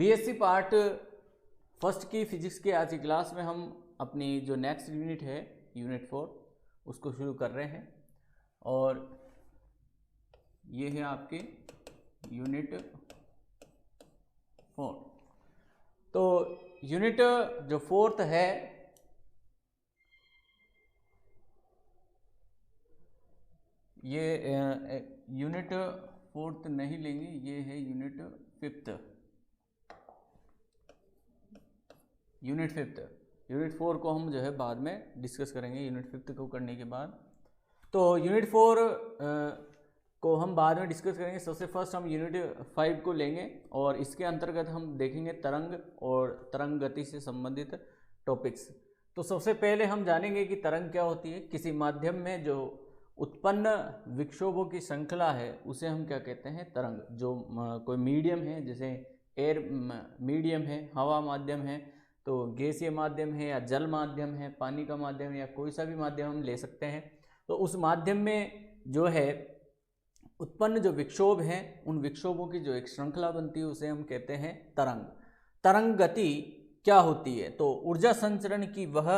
BSc part first की physics के आज की क्लास में हम अपनी जो नेक्स्ट यूनिट है यूनिट 4 उसको शुरू कर रहे हैं। और ये है आपके यूनिट 4। तो यूनिट जो फोर्थ है ये यूनिट फोर्थ नहीं लेंगे, ये है यूनिट फिफ्थ। यूनिट 4 को हम जो है बाद में डिस्कस करेंगे यूनिट 5 को करने के बाद। तो यूनिट 4 को हम बाद में डिस्कस करेंगे। सबसे फर्स्ट हम यूनिट 5 को लेंगे और इसके अंतर्गत हम देखेंगे तरंग और तरंग गति से संबंधित टॉपिक्स। तो सबसे पहले हम जानेंगे कि तरंग क्या होती है। किसी माध्यम में जो उत्पन्न विक्षोभों की श्रृंखला है उसे हम क्या कहते हैं, तरंग। जो कोई मीडियम है, जैसे एयर मीडियम है, हवा माध्यम है, तो गैसीय माध्यम है या जल माध्यम है, पानी का माध्यम है या कोई सा भी माध्यम हम ले सकते हैं। तो उस माध्यम में जो है उत्पन्न जो विक्षोभ हैं उन विक्षोभों की जो एक श्रृंखला बनती है उसे हम कहते हैं तरंग। तरंग गति क्या होती है? तो ऊर्जा संचरण की वह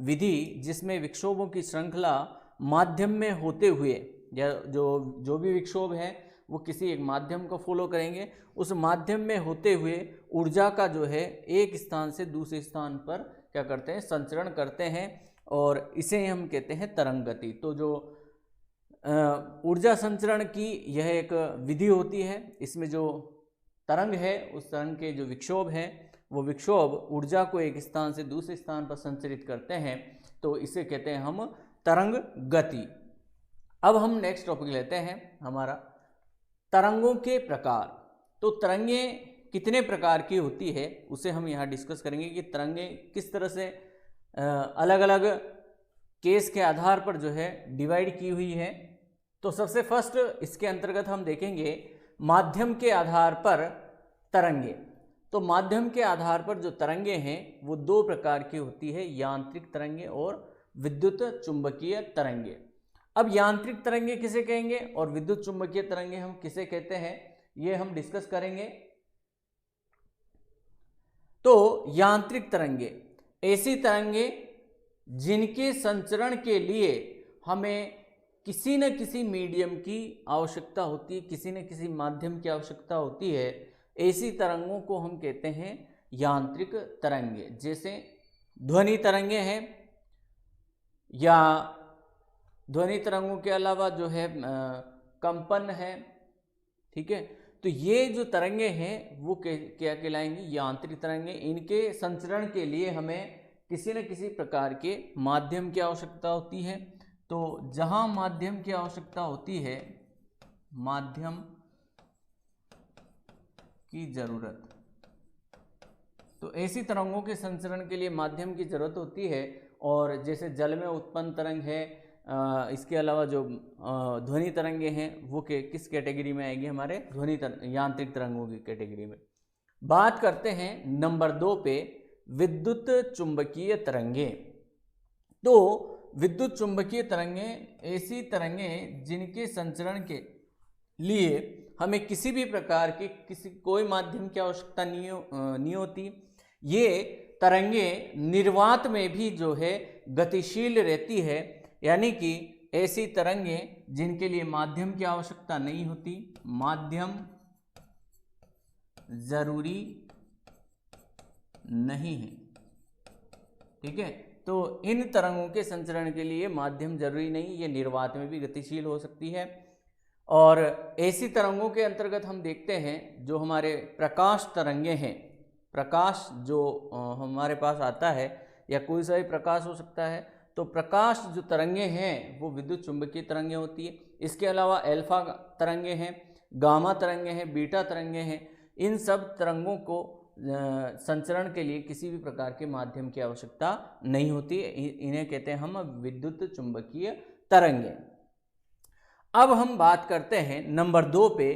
विधि जिसमें विक्षोभों की श्रृंखला माध्यम में होते हुए, या जो भी विक्षोभ है वो किसी एक माध्यम को फॉलो करेंगे, उस माध्यम में होते हुए ऊर्जा का जो है एक स्थान से दूसरे स्थान पर क्या करते हैं, संचरण करते हैं, और इसे हम कहते हैं तरंग गति। तो जो ऊर्जा संचरण की यह एक विधि होती है, इसमें जो तरंग है उस तरंग के जो विक्षोभ हैं वो विक्षोभ ऊर्जा को एक स्थान से दूसरे स्थान पर संचरित करते हैं, तो इसे कहते हैं हम तरंग गति। अब हम नेक्स्ट टॉपिक लेते हैं हमारा तरंगों के प्रकार। तो तरंगें कितने प्रकार की होती है उसे हम यहाँ डिस्कस करेंगे कि तरंगें किस तरह से अलग अलग केस के आधार पर जो है डिवाइड की हुई है। तो सबसे फर्स्ट इसके अंतर्गत हम देखेंगे माध्यम के आधार पर तरंगे। तो माध्यम के आधार पर जो तरंगे हैं वो दो प्रकार की होती है, यांत्रिक तरंगे और विद्युत चुंबकीय तरंगे। अब यांत्रिक तरंगे किसे कहेंगे और विद्युत चुंबकीय तरंगे हम किसे कहते हैं, ये हम डिस्कस करेंगे। तो यांत्रिक तरंगे ऐसी तरंगे जिनके संचरण के लिए हमें किसी न किसी मीडियम की आवश्यकता होती है, किसी न किसी माध्यम की आवश्यकता होती है, ऐसी तरंगों को हम कहते हैं यांत्रिक तरंगे। जैसे ध्वनि तरंगे हैं, या ध्वनि तरंगों के अलावा जो है कंपन है, ठीक है। तो ये जो तरंगे हैं वो क्या कहलाएंगी, यांत्रिक तरंगे। इनके संचरण के लिए हमें किसी न किसी प्रकार के माध्यम की आवश्यकता होती है। तो जहां माध्यम की आवश्यकता होती है, माध्यम की जरूरत, तो ऐसी तरंगों के संचरण के लिए माध्यम की जरूरत होती है। और जैसे जल में उत्पन्न तरंग है, इसके अलावा जो ध्वनि तरंगे हैं वो किस कैटेगरी में आएगी, हमारे यांत्रिक तरंगों की कैटेगरी में। बात करते हैं नंबर 2 पे, विद्युत चुंबकीय तरंगे। तो विद्युत चुंबकीय तरंगे ऐसी तरंगे जिनके संचरण के लिए हमें किसी भी प्रकार की कोई माध्यम की आवश्यकता नहीं होती। ये तरंगे निर्वात में भी जो है गतिशील रहती है, यानी कि ऐसी तरंगे जिनके लिए माध्यम की आवश्यकता नहीं होती, माध्यम जरूरी नहीं है, ठीक है। तो इन तरंगों के संचरण के लिए माध्यम जरूरी नहीं, ये निर्वात में भी गतिशील हो सकती है। और ऐसी तरंगों के अंतर्गत हम देखते हैं जो हमारे प्रकाश तरंगे हैं। प्रकाश जो हमारे पास आता है, या कोई सा भी प्रकाश हो सकता है, तो प्रकाश जो तरंगे हैं वो विद्युत चुंबकीय तरंगे होती है। इसके अलावा अल्फा तरंगे हैं, गामा तरंगे हैं, बीटा तरंगे हैं। इन सब तरंगों को संचरण के लिए किसी भी प्रकार के माध्यम की आवश्यकता नहीं होती, इन्हें कहते हैं हम विद्युत चुंबकीय तरंगे। अब हम बात करते हैं नंबर 2 पे,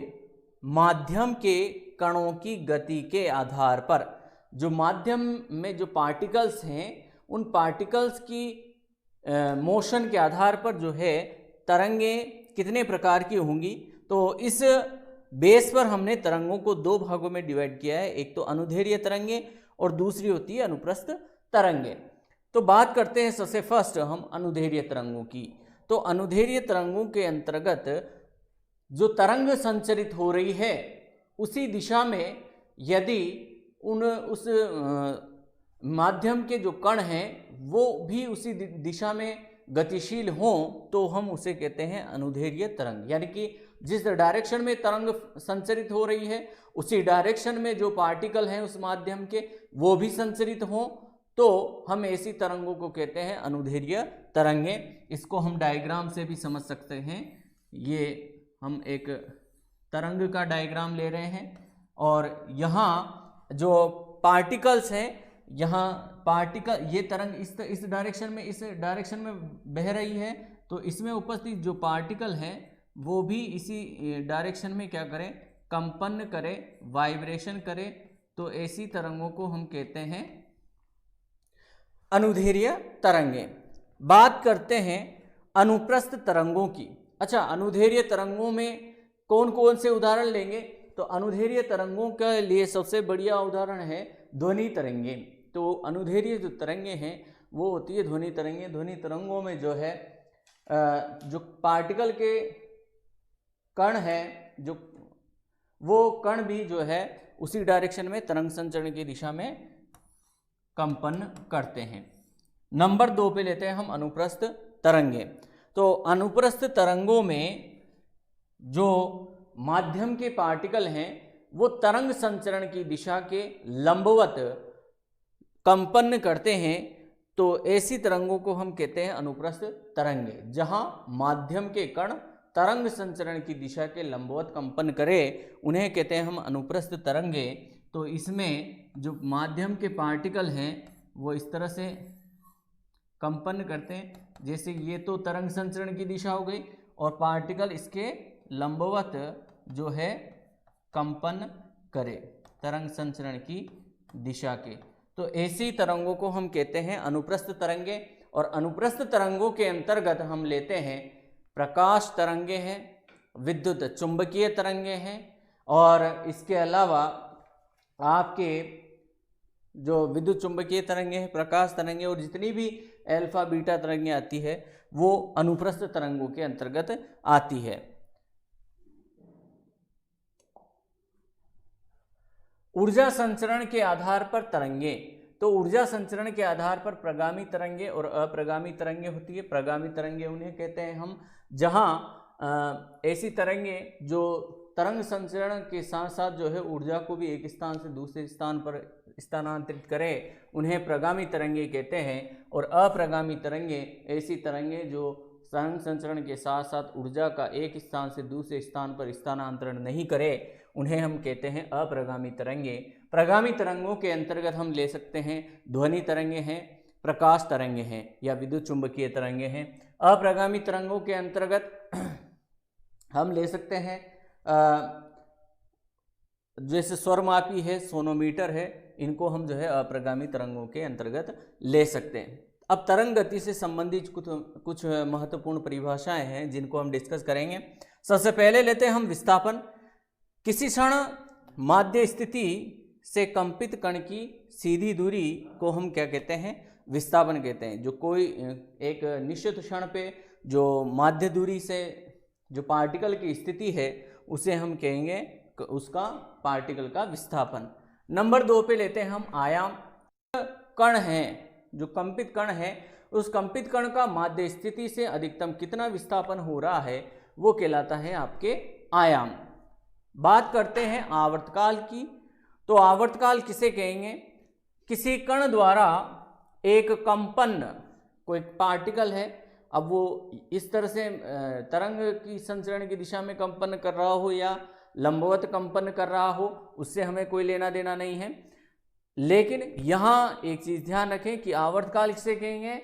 माध्यम के कणों की गति के आधार पर। जो माध्यम में जो पार्टिकल्स हैं उन पार्टिकल्स की मोशन के आधार पर जो है तरंगे कितने प्रकार की होंगी। तो इस बेस पर हमने तरंगों को दो भागों में डिवाइड किया है, एक तो अनुदैर्घ्य तरंगे और दूसरी होती है अनुप्रस्थ तरंगे। तो बात करते हैं सबसे फर्स्ट हम अनुदैर्घ्य तरंगों की। तो अनुदैर्घ्य तरंगों के अंतर्गत जो तरंग संचरित हो रही है उसी दिशा में यदि उस माध्यम के जो कण हैं वो भी उसी दिशा में गतिशील हों तो हम उसे कहते हैं अनुदैर्घ्य तरंग। यानी कि जिस डायरेक्शन में तरंग संचरित हो रही है उसी डायरेक्शन में जो पार्टिकल हैं उस माध्यम के वो भी संचरित हों तो हम ऐसी तरंगों को कहते हैं अनुदैर्घ्य तरंगे। इसको हम डायग्राम से भी समझ सकते हैं। ये हम एक तरंग का डायग्राम ले रहे हैं और यहाँ जो पार्टिकल्स हैं, यहाँ पार्टिकल ये तरंग इस डायरेक्शन में बह रही है तो इसमें उपस्थित जो पार्टिकल हैं वो भी इसी डायरेक्शन में क्या करें, कंपन करें, वाइब्रेशन करें। तो ऐसी तरंगों को हम कहते हैं अनुदैर्घ्य तरंगे। बात करते हैं अनुप्रस्थ तरंगों की। अच्छा, अनुदैर्घ्य तरंगों में कौन कौन से उदाहरण लेंगे? तो अनुदैर्घ्य तरंगों के लिए सबसे बढ़िया उदाहरण है ध्वनि तरंगे। तो अनुदैर्घ्य जो तरंगे हैं वो होती है ध्वनि तरंगे। ध्वनि तरंगों में जो है जो पार्टिकल के कण है जो वो कण भी जो है उसी डायरेक्शन में तरंग संचरण की दिशा में कंपन करते हैं। नंबर 2 पे लेते हैं हम अनुप्रस्थ तरंगे। तो अनुप्रस्थ तरंगों में जो माध्यम के पार्टिकल हैं वो तरंग संचरण की दिशा के लंबवत कंपन करते हैं। तो ऐसी तरंगों को हम कहते हैं अनुप्रस्थ तरंगे। जहां माध्यम के कण तरंग संचरण की दिशा के लंबवत कंपन करे उन्हें कहते हैं हम अनुप्रस्थ तरंगे। तो इसमें जो माध्यम के पार्टिकल हैं वो इस तरह से कंपन करते हैं, जैसे ये तो तरंग संचरण की दिशा हो गई और पार्टिकल इसके लंबवत जो है कंपन करे तरंग संचरण की दिशा के। तो ऐसी तरंगों को हम कहते हैं अनुप्रस्थ तरंगे। और अनुप्रस्थ तरंगों के अंतर्गत हम लेते हैं प्रकाश तरंगे हैं, विद्युत चुंबकीय तरंगे हैं और इसके अलावा आपके जो विद्युत चुंबकीय तरंगे हैं, प्रकाश तरंगे और जितनी भी अल्फा बीटा तरंगे आती है वो अनुप्रस्थ तरंगों के अंतर्गत आती है। ऊर्जा संचरण के आधार पर तरंगे। तो ऊर्जा संचरण के आधार पर प्रगामी तरंगे और अप्रगामी तरंगे होती है। प्रगामी तरंगे उन्हें कहते हैं हम जहां ऐसी तरंगे जो तरंग संचरण के साथ साथ जो है ऊर्जा को भी एक स्थान से दूसरे स्थान पर स्थानांतरित करे उन्हें प्रगामी तरंगे कहते हैं। और अप्रगामी तरंगे ऐसी तरंगे जो तरंग संचरण के साथ साथ ऊर्जा का एक स्थान से दूसरे स्थान पर स्थानांतरण नहीं करे उन्हें हम कहते हैं अप्रगामी तरंगे। प्रगामी तरंगों के अंतर्गत हम ले सकते हैं ध्वनि तरंगे हैं, प्रकाश तरंगे हैं या विद्युत चुंबकीय तरंगे हैं। अप्रगामी तरंगों के अंतर्गत हम ले सकते हैं जैसे स्वरमापी है, सोनोमीटर है, इनको हम जो है अप्रगामी तरंगों के अंतर्गत ले सकते हैं। अब तरंग गति से संबंधित कुछ महत्वपूर्ण परिभाषाएं हैं जिनको हम डिस्कस करेंगे। सबसे पहले लेते हैं हम विस्थापन। किसी क्षण माध्य स्थिति से कंपित कण की सीधी दूरी को हम क्या कहते हैं, विस्थापन कहते हैं। जो कोई एक निश्चित क्षण पे जो माध्य दूरी से जो पार्टिकल की स्थिति है उसे हम कहेंगे उसका पार्टिकल का विस्थापन। नंबर 2 पे लेते हैं हम आयाम। कण है जो कंपित कण है उस कंपित कण का माध्य स्थिति से अधिकतम कितना विस्थापन हो रहा है वो कहलाता है आपके आयाम। बात करते हैं आवर्तकाल की। तो आवर्तकाल किसे कहेंगे? किसी कण द्वारा एक कंपन, कोई पार्टिकल है, अब वो इस तरह से तरंग की संचरण की दिशा में कंपन कर रहा हो या लंबवत कंपन कर रहा हो उससे हमें कोई लेना देना नहीं है। लेकिन यहाँ एक चीज ध्यान रखें कि आवर्तकाल किसे कहेंगे?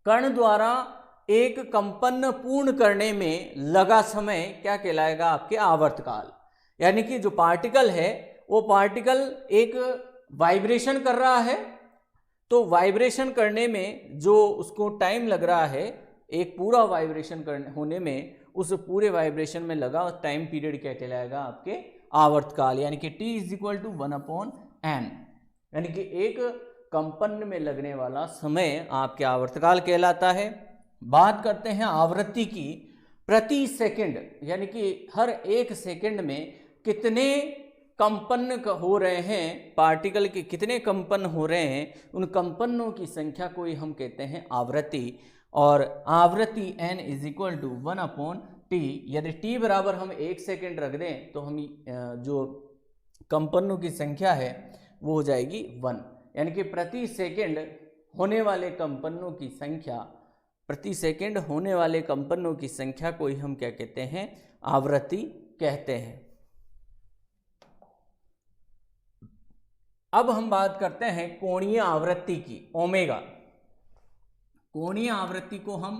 कण द्वारा एक कंपन पूर्ण करने में लगा समय क्या कहलाएगा? आपके आवर्तकाल। यानी कि जो पार्टिकल है वो पार्टिकल एक वाइब्रेशन कर रहा है, तो वाइब्रेशन करने में जो उसको टाइम लग रहा है एक पूरा वाइब्रेशन होने में उस पूरे वाइब्रेशन में लगा टाइम पीरियड क्या कहलाएगा, आपके आवर्तकाल, यानी कि t is equal to 1/n, यानी कि एक कंपन में लगने वाला समय आपके आवर्तकाल कहलाता है। बात करते हैं आवृत्ति की, प्रति सेकंड यानी कि हर एक सेकंड में कितने कंपन हो रहे हैं, पार्टिकल के कितने कंपन हो रहे हैं, उन कंपनों की संख्या को ही हम कहते हैं आवृत्ति। और आवृत्ति n is equal to 1/t, यदि t बराबर हम 1 सेकेंड रख दें तो हम जो कंपनों की संख्या है वो हो जाएगी 1, यानी कि प्रति सेकेंड होने वाले कंपनों की संख्या, प्रति सेकेंड होने वाले कंपनों की संख्या को ही हम क्या कहते हैं, आवृत्ति कहते हैं। अब हम बात करते हैं कोणीय आवृत्ति की, ओमेगा। कोणीय आवृत्ति को हम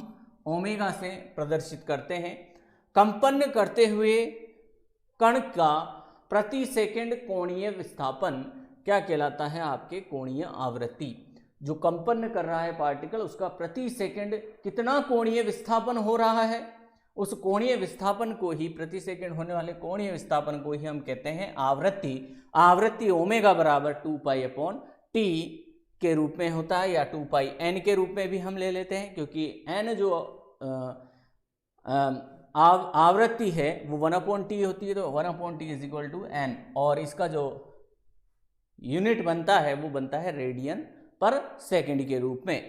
ओमेगा से प्रदर्शित करते हैं। कंपन करते हुए कण का प्रति सेकंड कोणीय विस्थापन क्या कहलाता है, आपके कोणीय आवृत्ति। जो कंपन कर रहा है पार्टिकल, उसका प्रति सेकंड कितना कोणीय विस्थापन हो रहा है, उस कोणीय विस्थापन को ही, प्रति सेकंड होने वाले कोणीय विस्थापन को ही हम कहते हैं आवृत्ति। आवृत्ति ओमेगा बराबर 2π/t के रूप में होता है, या 2πn के रूप में भी हम ले लेते हैं, क्योंकि n जो आवृत्ति है वो 1/t होती है, तो 1/t is equal to n, और इसका जो यूनिट बनता है वो बनता है रेडियन पर सेकंड के रूप में।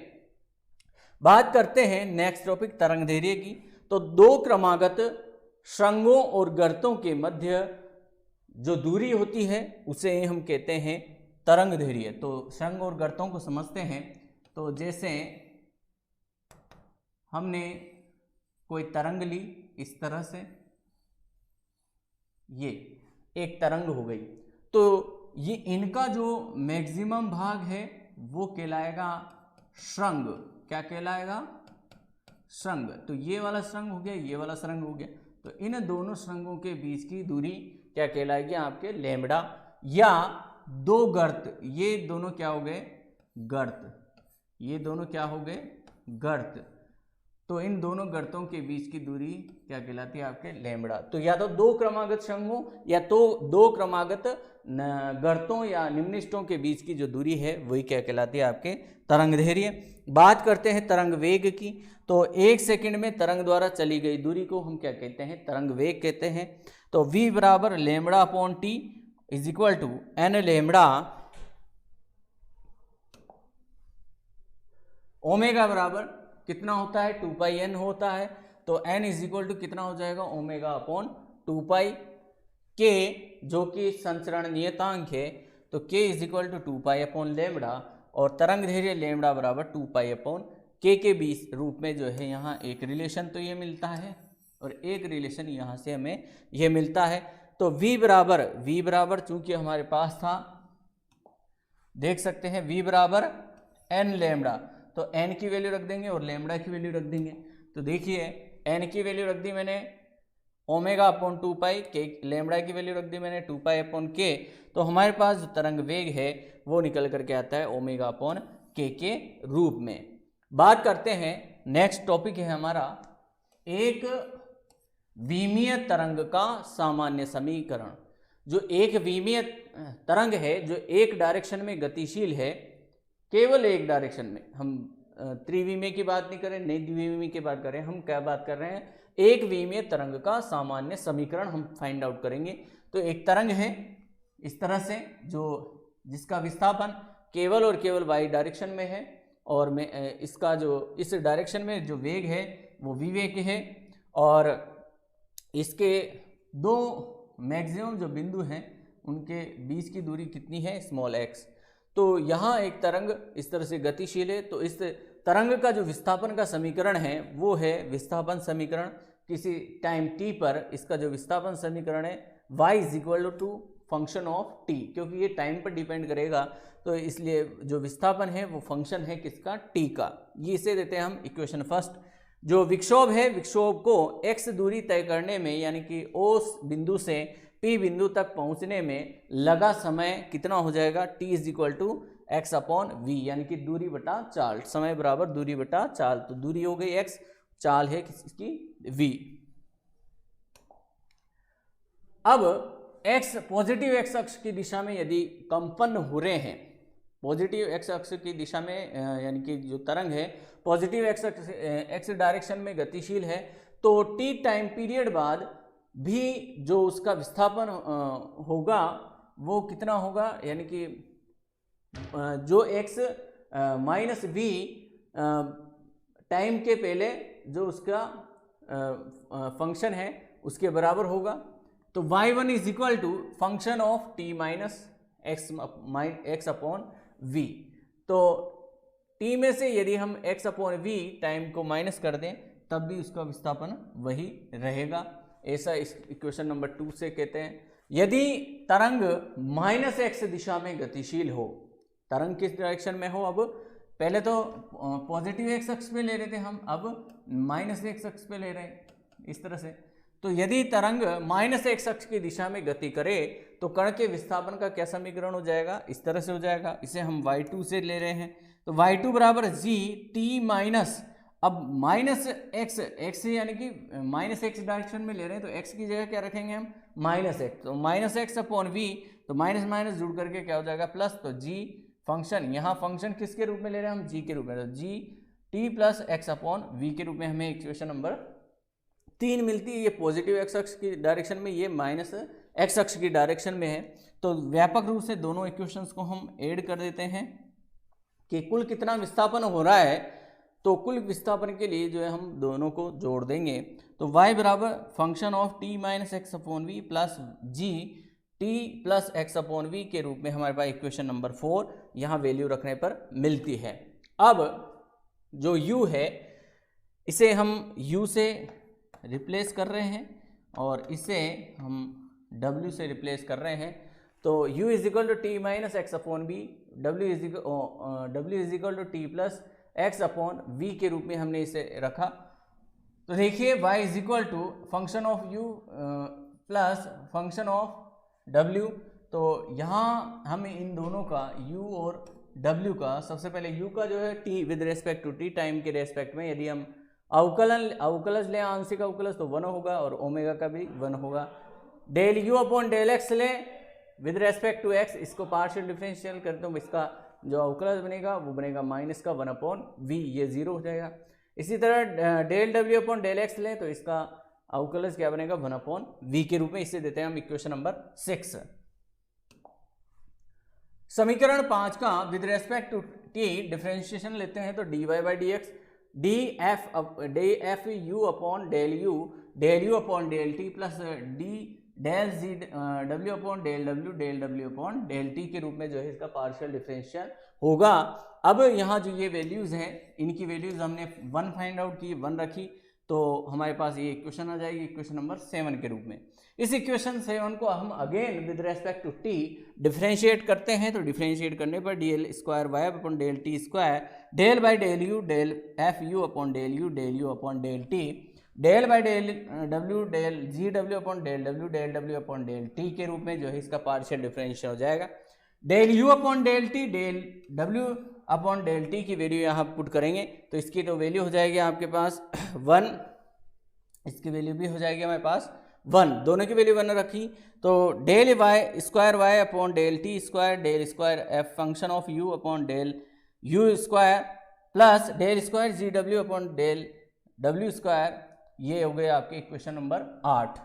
बात करते हैं नेक्स्ट टॉपिक तरंगदैर्घ्य की। तो दो क्रमागत श्रृंगों और गर्तों के मध्य जो दूरी होती है उसे हम कहते हैं तरंगदैर्घ्य। तो श्रृंग और गर्तों को समझते हैं। तो जैसे हमने कोई तरंग ली इस तरह से, ये एक तरंग हो गई, तो ये इनका जो मैक्सिमम भाग है वो कहलाएगा श्रृंग। क्या कहलाएगा, श्रृंग। तो ये वाला श्रृंग हो गया, ये वाला श्रृंग हो गया, तो इन दोनों श्रृंगों के बीच की दूरी क्या कहलाएगी, आपके लैम्बडा। या दो गर्त, ये दोनों क्या हो गए, गर्त, ये दोनों क्या हो गए, गर्त। तो इन दोनों गर्तों के बीच की दूरी क्या कहलाती है, आपके लैम्बडा। तो या तो दो क्रमागत श्रृंगों या तो दो क्रमागत गर्तों या निम्निष्टों के बीच की जो दूरी है वही क्या कहलाती है, आपके तरंगदैर्घ्य। बात करते हैं तरंग वेग की। तो एक सेकंड में तरंग द्वारा चली गई दूरी को हम क्या कहते हैं, तरंग वेग कहते हैं। तो v बराबर λ/t is equal to n lambda, omega बराबर कितना होता है, 2πn होता है। तो n इज इक्वल टू कितना हो जाएगा, ω/2π। k जो कि संचरण नियतांक है, तो k इज इक्वल टू 2π/λ, और तरंगदैर्घ्य लैम्बडा बराबर 2π/k के बीच रूप में जो है यहाँ एक रिलेशन तो ये मिलता है और एक रिलेशन यहाँ से हमें ये मिलता है। तो v बराबर चूंकि हमारे पास था, देख सकते हैं v बराबर n लैम्बडा, तो n की वैल्यू रख देंगे और लैम्बडा की वैल्यू रख देंगे। तो देखिए n की वैल्यू रख दी मैंने ω/2π, k लैम्बडा की वैल्यू रख दी मैंने 2π/k। तो हमारे पास जो तरंग वेग है वो निकल करके आता है ω/k के रूप में। बात करते हैं, नेक्स्ट टॉपिक है हमारा एक विमीय तरंग का सामान्य समीकरण। जो एक विमीय तरंग है जो एक डायरेक्शन में गतिशील है, केवल एक डायरेक्शन में, हम त्रिविमीय की बात नहीं करें, नहीं द्विविमीय की बात करें, हम क्या बात कर रहे हैं, एक विमीय तरंग का सामान्य समीकरण हम फाइंड आउट करेंगे। तो एक तरंग है इस तरह से, जो जिसका विस्थापन केवल और केवल y डायरेक्शन में है, और में इसका जो इस डायरेक्शन में जो वेग है वो v वेग है, और इसके दो मैक्सिमम जो बिंदु हैं उनके बीच की दूरी कितनी है, x। तो यहाँ एक तरंग इस तरह से गतिशील है, तो इस तरंग का जो विस्थापन का समीकरण है वो है विस्थापन समीकरण। किसी टाइम t पर इसका जो विस्थापन समीकरण है y is equal to function of t, क्योंकि ये टाइम पर डिपेंड करेगा, तो इसलिए जो विस्थापन है वो फंक्शन है किसका, t का। ये इसे देते हैं हम इक्वेशन फर्स्ट। जो विक्षोभ है, विक्षोभ को x दूरी तय करने में, यानी कि O बिंदु से P बिंदु तक पहुंचने में लगा समय कितना हो जाएगा, t is equal to x/v, यानी कि दूरी बटा चाल, समय बराबर दूरी बटा चाल। तो दूरी हो गई x, चाल है किसकी, v। अब x पॉजिटिव x अक्ष की दिशा में यदि कंपन हो रहे हैं, पॉजिटिव x अक्ष की दिशा में यानी कि जो तरंग है पॉजिटिव x डायरेक्शन में गतिशील है, तो t टाइम पीरियड बाद भी जो उसका विस्थापन होगा वो कितना होगा, यानी कि जो x माइनस v टाइम के पहले जो उसका फंक्शन है उसके बराबर होगा। तो y1 is equal to function of t minus x upon v। तो t में से यदि हम x अपॉन v टाइम को माइनस कर दें तब भी उसका विस्थापन वही रहेगा, ऐसा इस इक्वेशन नंबर 2 से कहते हैं। यदि तरंग माइनस x दिशा में गतिशील हो, तरंग किस डायरेक्शन में हो, अब पहले तो पॉजिटिव x अक्ष पे ले रहे थे हम, अब माइनस x अक्ष पे ले रहे हैं इस तरह से। तो यदि तरंग माइनस x अक्ष की दिशा में गति करे तो कण के विस्थापन का क्या समीकरण हो जाएगा, इस तरह से हो जाएगा। इसे हम y2 से ले रहे हैं, तो y2 बराबर g t माइनस, अब माइनस x यानी कि माइनस x डायरेक्शन में ले रहे हैं तो x की जगह क्या रखेंगे हम, माइनस x, तो माइनस एक्स अपॉन v, तो माइनस माइनस जुड़ करके क्या हो जाएगा प्लस, तो g फंक्शन, यहाँ फंक्शन किसके रूप में ले रहे हैं हम, g के रूप में, तो g t plus x upon v के रूप में हमें इक्वेशन नंबर 3 मिलती है। ये पॉजिटिव x अक्ष की डायरेक्शन में, ये माइनस x अक्ष की डायरेक्शन में है। तो व्यापक रूप से दोनों इक्वेशंस को हम ऐड कर देते हैं कि कुल कितना विस्थापन हो रहा है, तो कुल विस्थापन के लिए जो है हम दोनों को जोड़ देंगे। तो y बराबर function of t minus x upon v plus g t plus x upon v के रूप में हमारे पास इक्वेशन नंबर 4 यहाँ वैल्यू रखने पर मिलती है। अब जो u है इसे हम u से रिप्लेस कर रहे हैं और इसे हम w से रिप्लेस कर रहे हैं। तो u is equal to t minus x upon v, w is equal to t plus x upon v के रूप में हमने इसे रखा। तो देखिए y is equal to function of u plus function of w। तो यहाँ हम इन दोनों का u और w का, सबसे पहले u का जो है t with respect to t time के रेस्पेक्ट में, यदि हम अवकलज लें, आंशिक अवकलज, तो 1 होगा और ओमेगा का भी 1 होगा। Del u upon del x लें विद रेस्पेक्ट टू x, इसको पार्शियल डिफरेंशियल करते तो इसका जो अवकलज बनेगा वो बनेगा माइनस का 1 अपॉन v, ये 0 हो जाएगा। इसी तरह del w upon del x लें तो इसका अवकलज क्या बनेगा 1 अपॉन v के रूप में, इसे देते हैं हम इक्वेशन नंबर 6। समीकरण 5 का with respect to t differentiation लेते हैं तो dy by D x D F U upon del u upon del T plus D del G W upon del W upon del T के रूप में जो है इसका पार्शियल डिफरेंशियल होगा। अब यहाँ जो ये वैल्यूज़ हैं इनकी वैल्यूज़ हमने 1 फाइंड आउट की, 1 रखी, तो हमारे पास ये इक्वेशन आ जाएगी इक्वेशन नंबर 7 के रूप में। इस इक्वेशन 7 को हम again with respect to T differentiate करते हैं, तो डिफरेंशिएट करने पर D L square Y upon del t square del by del F U upon del u upon del t del by del G W upon del W upon del T के रूप में जो है इसका partial differential हो जाएगा। Del u upon del t del W upon del t की value यहाँ पुट करेंगे तो इसकी तो वैल्यू हो जाएगी आपके पास 1, इसकी वैल्यू भी हो जाएगी हमारे पास 1, दोनों की वैल्यू 1 रखी। तो del y square Y upon del t square del square F function of you upon del U square plus del square G W upon del W square, ये हो गया आपके इक्वेशन नंबर 8।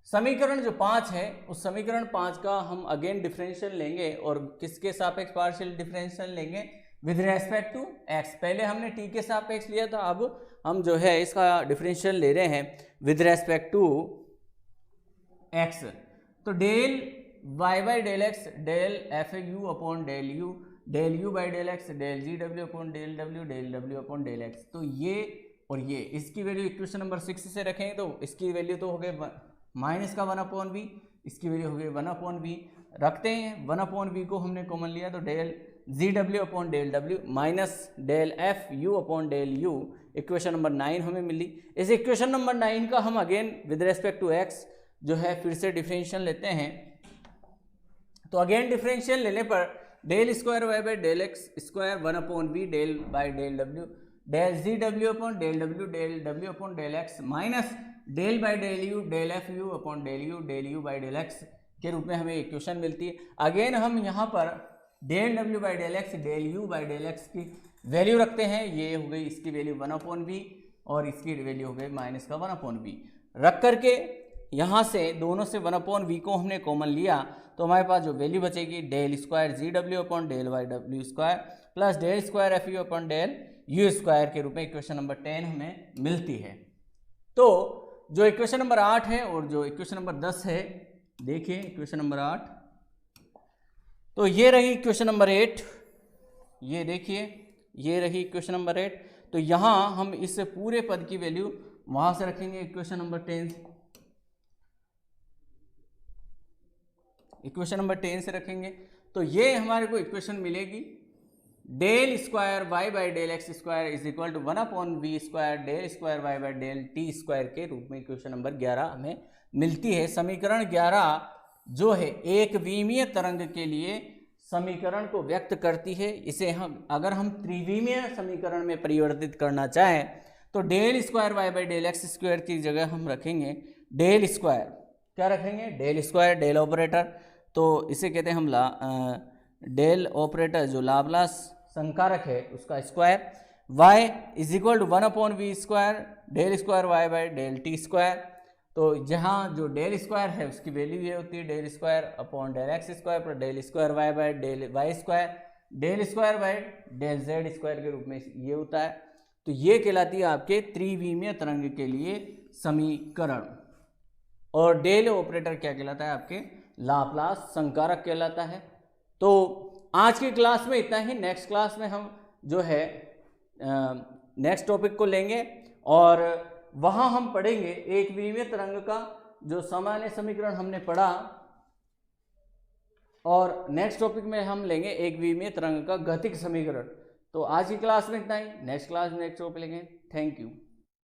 समीकरण जो 5 है उस समीकरण 5 का हम अगेन डिफरेंशियल लेंगे और किसके सापेक्ष पार्शियल डिफरेंशियल लेंगे, विद रेस्पेक्ट टू x। पहले हमने t के सापेक्ष लिया था, अब हम जो है इसका डिफरेंशियल ले रहे हैं विद रेस्पेक्ट टू x। तो del y by del x del F U upon del you by del x del G W upon del W upon del x. तो ये और ये इसकी वैल्यू इक्वेशन नंबर 6 से रखेंगे तो इसकी वैल्यू तो हो गई माइनस का 1 अपॉन वी, इसकी वैल्यू हो गई 1 अपॉन वी। रखते हैं 1 अपॉन वी को हमने कॉमन लिया तो del G W upon del W minus del F U upon del you, equation number 9 हमें मिली। इस इक्वेशन नंबर 9 का हम again with respect to x जो है फिर से डिफरेंशियल लेते हैं। तो अगेन डिफरेंशियल लेने पर del square Y by del x square 1 upon V del by del del G W upon del W upon del X minus del by del U del F U upon del you by del X के रूप में हमें equation मिलती है। Again हम यहाँ पर del डब्ल्यू by del x del you by del x की वैल्यू रखते हैं। ये हो गई इसकी वैल्यू 1/v और इसकी वैल्यू हो गई माइनस का 1/v। रख करके यहाँ से दोनों से 1/v को हमने कॉमन लिया तो हमारे पास जो वैल्यू बचेगी del square G W upon del Y W square plus del square F U upon del U square के रूप में इक्वेशन नंबर 10 हमें मिलती है। तो जो इक्वेशन नंबर 8 है और जो इक्वेशन नंबर 10 है, देखिए इक्वेशन नंबर 8, तो ये रही इक्वेशन नंबर 8, ये देखिए ये रही इक्वेशन नंबर 8। तो यहाँ हम इस पूरे पद की वैल्यू वहां से रखेंगे इक्वेशन नंबर 10, इक्वेशन नंबर 10 से रखेंगे। तो ये हमारे को इक्वेशन मिलेगी del square Y by del x square is equal to 1/v square del square Y by del t square के रूप में इक्वेशन नंबर 11 हमें मिलती है। समीकरण 11 जो है एक विमीय तरंग के लिए समीकरण को व्यक्त करती है। इसे हम अगर हम त्रिविमीय समीकरण में परिवर्तित करना चाहें तो del square Y by del x square की जगह हम रखेंगे डेल स्क्वायर, क्या रखेंगे, डेल स्क्वायर डेल ऑपरेटर। तो इसे कहते हैं हम डेल ऑपरेटर जो लाप्लास संकारक है उसका square, y is equal to 1/v square del square Y by del t square. तो जहाँ जो डेल स्क्वायर है उसकी वैल्यू ये होती है del square upon del x square पर del square Y by del y square del square by del z square के रूप में ये होता है। तो ये कहलाती है आपके त्रिविमीय तरंग के लिए समीकरण। और डेल ऑपरेटर क्या कहलाता है, आपके लाप्लास संकारक कहलाता है। तो आज की क्लास में इतना ही। नेक्स्ट क्लास में हम जो है नेक्स्ट टॉपिक को लेंगे और वहाँ हम पढ़ेंगे एक विमीय तरंग का जो सामान्य समीकरण हमने पढ़ा, और नेक्स्ट टॉपिक में हम लेंगे एक विमीय तरंग का गतिक समीकरण। तो आज की क्लास में इतना ही, नेक्स्ट क्लास में नेक्स्ट टॉपिक लेंगे। Thank you.